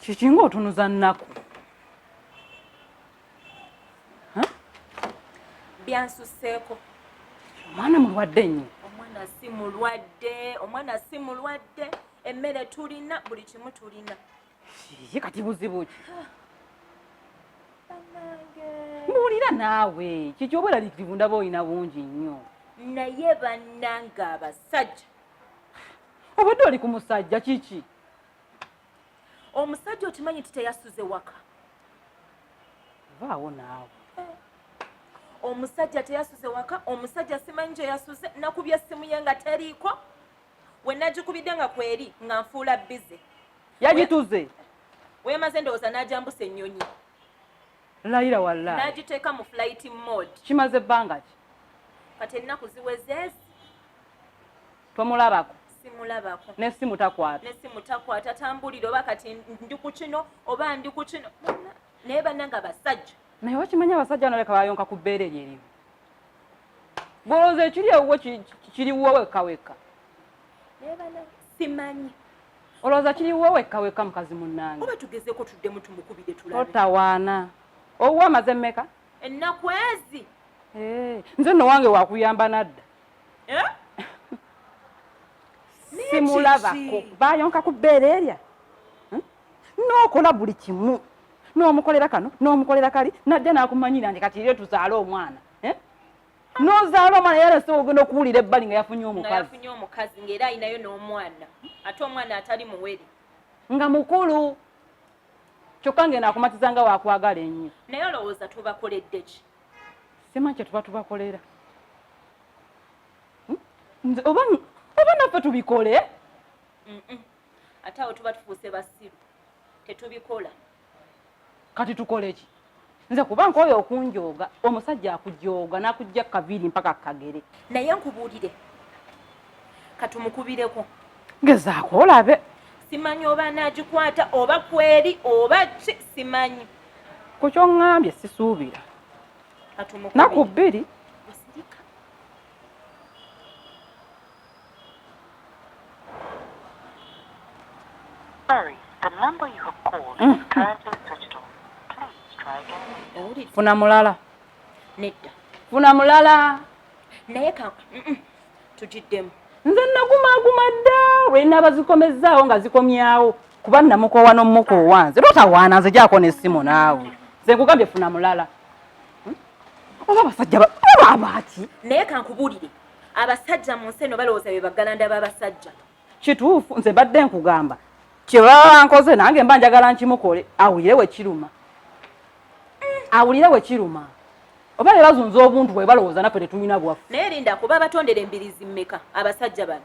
Kikinga otunuza nnaku. Byansuseeko. Omwana mulwadde nnyo. Omwana si mulwadde. Emmere tulina, buli kimu tulina. Ye kati buzibu ki? Bannange. Mbuulira naawe, kiki obweraliikirivu ndaba olina bungi nnyo. Naye bannange abasajja. Obadde oli ku musajja kiki? Omusajja okimanyi nti teyasuze waka. Vaawo naawe. Omusajja teyasuze waka, omusajja simanyi gye yasuze, nakubye essimu ye nga teriiko. We nagikubidde nga kweri nga nfuula bize. Yagituze. Weemaze ndowooza n'agyambusa ennyonyi. Layira wallaahi. N'agiteeka mu flight mode. Kimaze ebbanga ki? Kati ennaku ziwezeezi. Tomulabako. Simulabako. N'essimu takwata. N'essimu takwata, tambulira oba kati ndi ku kino oba ndi ku kino. Naye bannange abasajja. Naye wakimanya abasajja bano leka bayonka ku bbeere lye limu. Bwolooza ekiri ewuwo kiriwo wekka wekka. Naye bannange simanyi. Olowooza kiriwo wekka wekka mukazi munnange. Oba tugezeeko tuddemu tumukubire tulabe. Totawaana. Owuwo amaze mmeka? Ennaku ezi. Nze nno wange wakuyamba nadda. Simulabako. Bayonka ku bbeere erya. N'okola buli kimu. N'omukolera kano, n'omukolera kali, najja n'akumanyira nti kati lyo tuzaale omwana. N'ozaala omwana yalese ogenda okuwulira ebbali nga yafunye omukazi. Nga yafunye omukazi ng'era ayinayo n'omwana. Ate omwana atali muwere. Nga mukulu. Kyokka ngenda akumatiza nga waakwagala ennyo. Naye olowooza tubakoledde ki? Simanyi kye tuba tubakolera. Oba naffe tubikole? Ate awo tuba tufuuse basiru. Tetubikola. Kati tukole ki? Nze kuba nkooye okunjooga, omusajja akujooga n'akujja kaviiri mpaka kagere. Naye nkubuulire. Katumukubireko. Gezaako olabe. Simanyi oba anaagikwata oba kweri oba ki simanyi. Ku ky'oŋŋambye sisuubira. Katumukubire. Naku bbiri. Sorry, the number you have called is currently switched off. Please try again. Funa mulala. Nedda. Funa mulala. Naye tugiddemu. Nze naguma dda lwe nnabazikomezaawo nga zikomyawo kuba namukoowa n'omukoowa nze totawaana nze gyako n'essimu naawe. Nze nkugambye funa mulala. Oba abasajja abaaki? Naye kankubuulire. Abasajja mu nsi eno balowooza be baggalanda b'abasajja. Kituufu nze badde nkugamba. Kye baba nkoze nange mba njagala nkimukole awulire we kiruma. Awulire we kiruma. Oba ne bazunza obuntu bwe balowooza naffe tetulina bwaffe. Naye linda kuba batondera embirizi mmeka abasajja bano.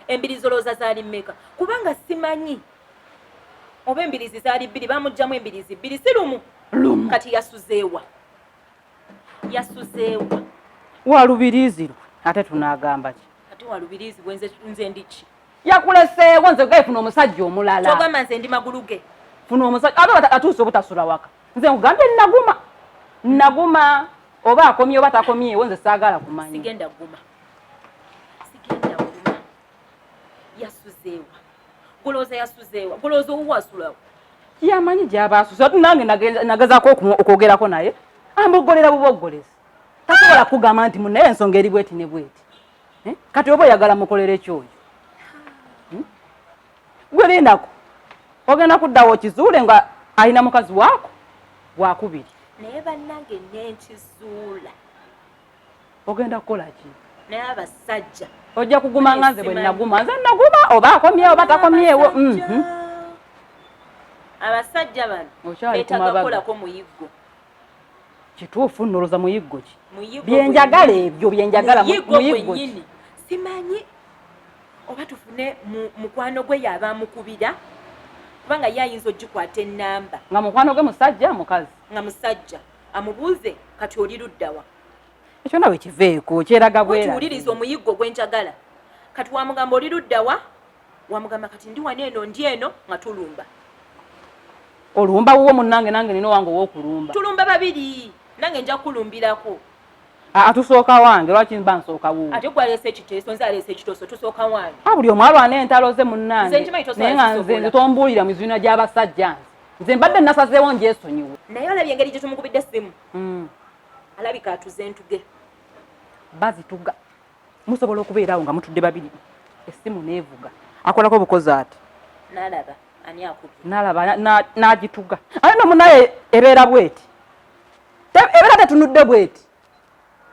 Embirizi olowooza zaali mmeka kubanga simanyi. Oba embirizi zaali bbiri bamugjamu embirizi bbiri si lumu. Lumu. Kati yasuzeewa. Yasuzeewa. Walubirizi lwe ate tunaagamba ki? Kati walubirizi bwe nze ndiki. Yakuleseewo nze gayifuna omusajja omulala. Kyogamba nze ndi magulu ge. Funa omusajja ate atuuse obutasula waka. Nze nkugambye naguma oba akomye oba takomyewo nze saagala kumanya. Sigenda guma. Yasuzeewa. Golooza yasuzeewa. Golooza owasulawo. Yamanyi gy'aba asuze. Nange nagezaako okwogerako naye. Ambogolera buboggolezi. Tasobola kugamba nti munaye ensonga eri bweti ne bweti. Kati oba oyagala mukolere ekyoyo. Gwe lindako. Ogenda kuddawo kizuule nga alina mukazi waako wakubiri. Naye bannange n'enkizuula. Ogenda kukola ki? Naye abasajja. Ojja kuguma nga nze bwe naguma. Nze naguma oba akomyewo oba takomyewo. Abasajja bano beetaaga kukolako muyiggo. Kituufu noloza muyiggo ki? Muyiggo byenjagala ebyo byenjagala muyiggo ki? Simanyi oba tufune mukwano gwe yaba amukubira kubanga ye ayinza ogikwata ennamba. Nga mukwano gwe musajja mukazi? Nga musajja. Amubuuze kati oli luddawa. Ekyo nawe kiveeko kyeraga bwera. Tuwuliriza omuyiggo gwe njagala. Kati wamugamba oli luddawa, wamugamba kati ndi wano eno ndi eno nga tulumba. Olumba wuwo munnange nange nino wange ow'okulumba. Tulumba babiri. Nange nja kulumbirako. Atusooka wange lwaki mba nsooka wuwo. Ate gwe alese ekiteeso nze alese ekitooso tusooka wange. Buli omu alwana entalo ze munnange. Nze nkimanyi tosobola naye nga nze tombuulira mizina gy'abasajja nze mbadde nasazeewo njeesonyiwe. Naye olabye engeri gye tumukubidde essimu. Alabika atuze entuge. Bazituga. Musobola okubeerawo nga mutudde babiri. Essimu neevuga. Akolako bukozi ati. N'alaba ani akubye. N'alaba n'agituga. Ate no munnaye ebeera bweti. Ebeera tetunudde bweti.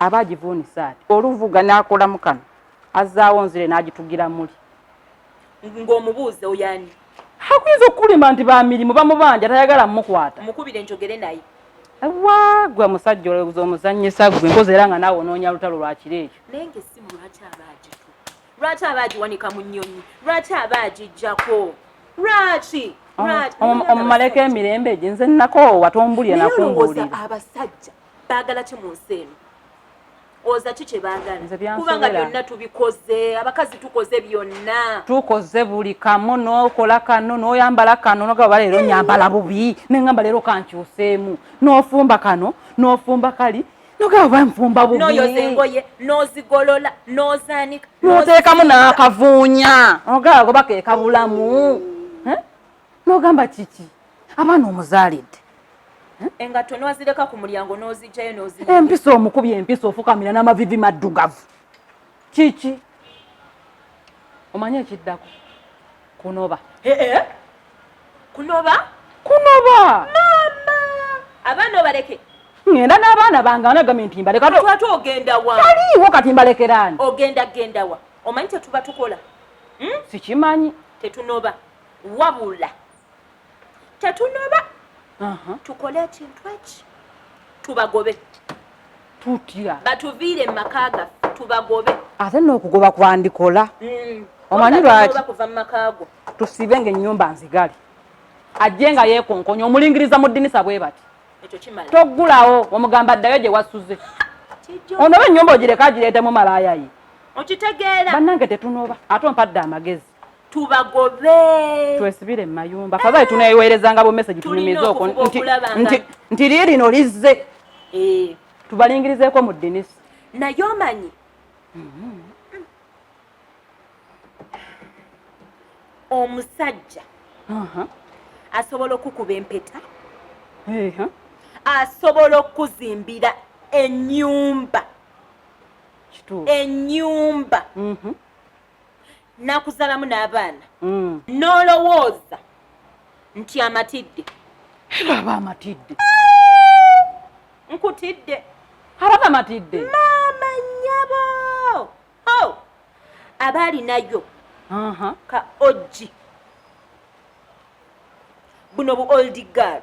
Aba agivuunisa ati. Oluvuga n'akolamu kano. Azzaawo nzire n'agitugira muli. Ng'omubuuze oyani. Akuyinza okukulima nti ba mirimu bamubanja tayagala mmukwata. Mukubire njogere naye. Gwe musajja olowooza omuzannyisa gwe nkozi era nga naawe onoonya lutalo lwa kiro ekyo. Naye ng'essimu lwaki aba agitu? Lwaki aba agiwanika mu nnyonyi? Lwaki aba agiggyako? Lwaki? Omumaleko emirembe gye nze nakoowa tombulira nakumbuulira. Naye olowooza abasajja baagala ki mu nsi eno? Oza ki kye baagala? Kubanga Kubanga byonna tubikoze, abakazi tukoze byonna. Tukoze buli kamu n'okola kano n'oyambala kano n'ogaba leero nyambala bubi n'engamba leero kankyuseemu n'ofumba kano n'ofumba kali n'ogaba banfumba bubi. N'oyoza engoye n'ozigolola n'ozaanika n'oteekamu n'akavuunya n'ogaba goba keeka bulamu n'ogamba kiki abaana omuzaalidde. Engatto n'ozireka ku mulyango n'ozigyayo n'ozireka. Empisa omukubye empisa ofukamira n'amavivi maddugavu. Kiki? Omanye ekiddako? Kunoba. Kunoba? Kunoba! Mama! Abaana obaleke? Ngenda n'abaana bange anagambye nti mbaleka. Ate ogenda wa? Taliiwo kati mbalekeraani. Ogenda wa? Omanyi tetuba tukola? Sikimanyi. Tetunoba. Wabula. Tetunoba. Tukole ekintu eki tubagobe tutya batuviire mu maka gaffe tubagobe ate n'okugoba kwandikola. Omanyi lwaki kuva mu maka go tusibe ng'ennyumba nzigale ajje nga yeekonkonya omulingiriza mu ddinisa bwe bati ekyo kimala toggulawo omugamba addayo gye wasuze onoba ennyumba ogireka agireetemu malaaya ye okitegeera bannange tetunoba ate ompadde amagezi tubagobe twesibire mu mayumba fadhali tuneeweerezanga bu message tunyumiza okwo nti lino lizze tubalingirizeeko mu ddinisa naye omanyi omusajja asobola okukuba empeta asobola okuzimbira ennyumba nakuzalamu n'abaana n'olowooza nti amatidde aba amatidde nkutidde ababa amatidde maama nnyabo abaali nayo ka ogi buno bu old girl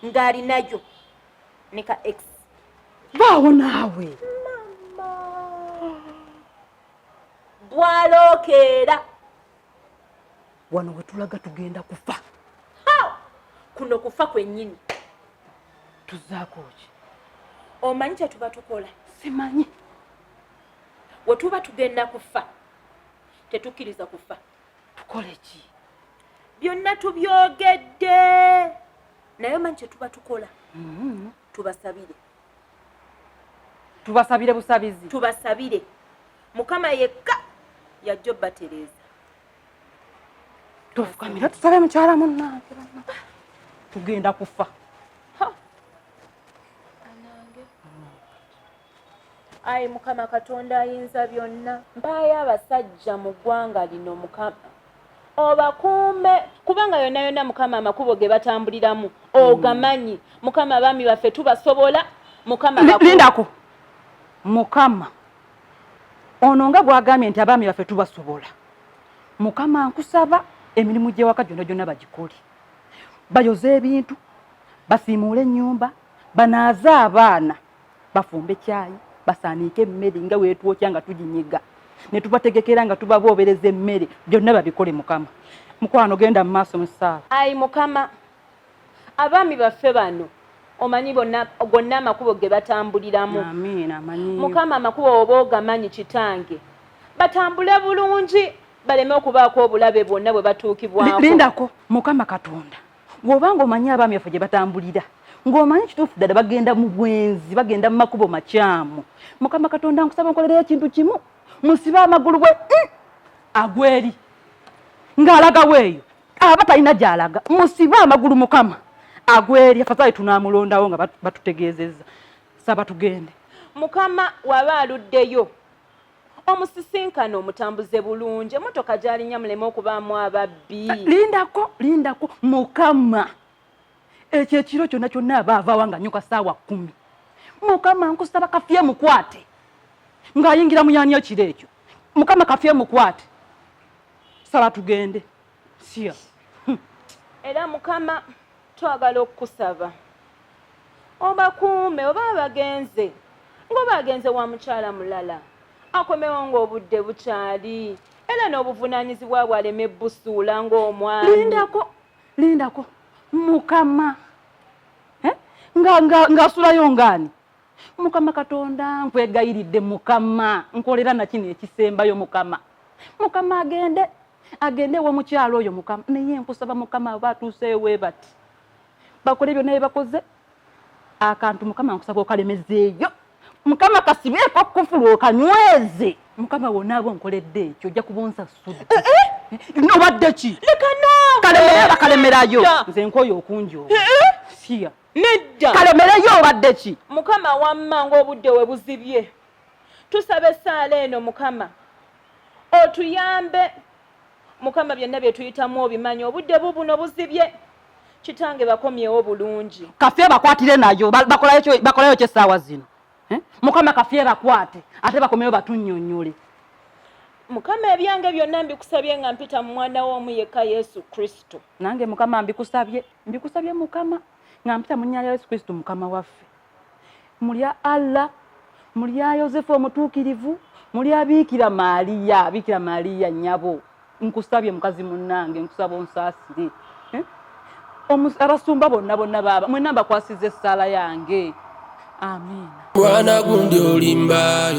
ng'ali nayo ne ka ex baawo naawe bwalookeera wano we tulaga tugenda kufa kuno kufa kwennyini tuzaako ki omanyi kye tuba tukola simanyi we tuba tugenda kufa tetukkiriza kufa tukole ki byonna tubyogedde naye omanyi kye tuba tukola tubasabire busabizi tubasabire mukama yekka yajja obbatereeza tofukamira tusabe mukyala munnange tugenda kufa ayi mukama katonda ayinza byonna mpaayo abasajja mu ggwanga lino mukama obakuume kubanga yonna yonna mukama amakubo ge batambuliramu ogamanyi mukama abaami baffe tubasobola mukama lindako mukama ono nga bwagambye nti abaami baffe tubasobola mukama nkusaba emirimu gy'ewaka gyonna gyonna bagikole bayoze ebintu basiimuule ennyumba banaaze abaana bafumbe cyayi basaaniike emmere nga weetwokya nga tuginyiga ne tubategekera nga tubaboobereza emmere byonna babikole mukama mukwano genda mu maaso mu ssaawa ayi mukama abaami baffe bano omanyi gonna amakubo ge batambuliramu amiina amanyi mukama amakubo oba ogamanyi kitange batambule bulungi baleme okubaako obulabe bwonna bwe batuukibwako lindako mukama katonda bw'obanga omanyi abaami baffe gye batambulira ng'omanyi kituufu ddala bagenda mu bwenzi bagenda mu makubo makyamu. Mukama Katonda nkusaba nkolereyo ekintu kimu, musibe amagulu bwe agweri ng'alaga weeyo aba talina gy'alaga, musibe amagulu Mukama agweri afadhali tunaamulondawo nga batutegeezezza. Saba tugende. Mukama waba aluddeyo omusisinkano omutambuze bulungi, emmotoka gy'alinnya muleme okubaamu ababbi. Lindako Mukama ekyo ekiro kyonna aba avaawa nga nnyuka ssaawa 10. Mukama nkusaba kafye mukwate ng'ayingira mu yaaniyo kiro ekyo. Mukama kafye mukwate. Saba tugende. Siya. Era Mukama twagala okukusaba obakuume oba bagenze ng'obagenze wa mukyala mulala akomewo ng'obudde bukyali era n'obuvunaanyizibwa bwaleme busuula ng'omwami. Lindako Mukama ng'asulayo ngaani. Mukama Katonda nkwegayiridde Mukama nkolera na kino ekisembayo Mukama. Mukama agende wa mukyalo oyo Mukama. Naye nkusaba Mukama batuuseeyo we bati bakole byonna bye bakoze akantu Mukama nkusaba okalemezeeyo. Mukama kasibeeko kufulu okanyweze. Mukama wonna abo nkoledde ekyo ojja kubonsasudde. Nobadde ki? Kalemera bakalemerayo. Nze nkoyo okunjooba. Siya. Nedda. Kalemereyo obadde ki? Mukama wamma ng'obudde we buzibye. Tusabe essaala eno Mukama otuyambe. Mukama byonna bye tuyitamu obimanyi, obudde bubuno buzibye. Kitange bakomyewo bulungi. Kafye bakwatire nayo bakolayo ky'essaawa zino. Mukama kafye bakwate ate bakomeyo batunnyonnyole. Mukama ebyange byonna mbikusabye nga mpita mu mwana w'omu yekka Yesu Kristo. Nange Mukama mbikusabye Mukama nga mpita mu nnya lya Yesu Kristo Mukama waffe. Mulya Allah, mulya Yosefu omutuukirivu, mulya Bikira Maaliya nnyabo. Nkusabye mukazi munnange, nkusaba onsaasire. Abasumba bonna baba mwenna mbakwasiza essaala yange. Amiina. Mwana gundi olimba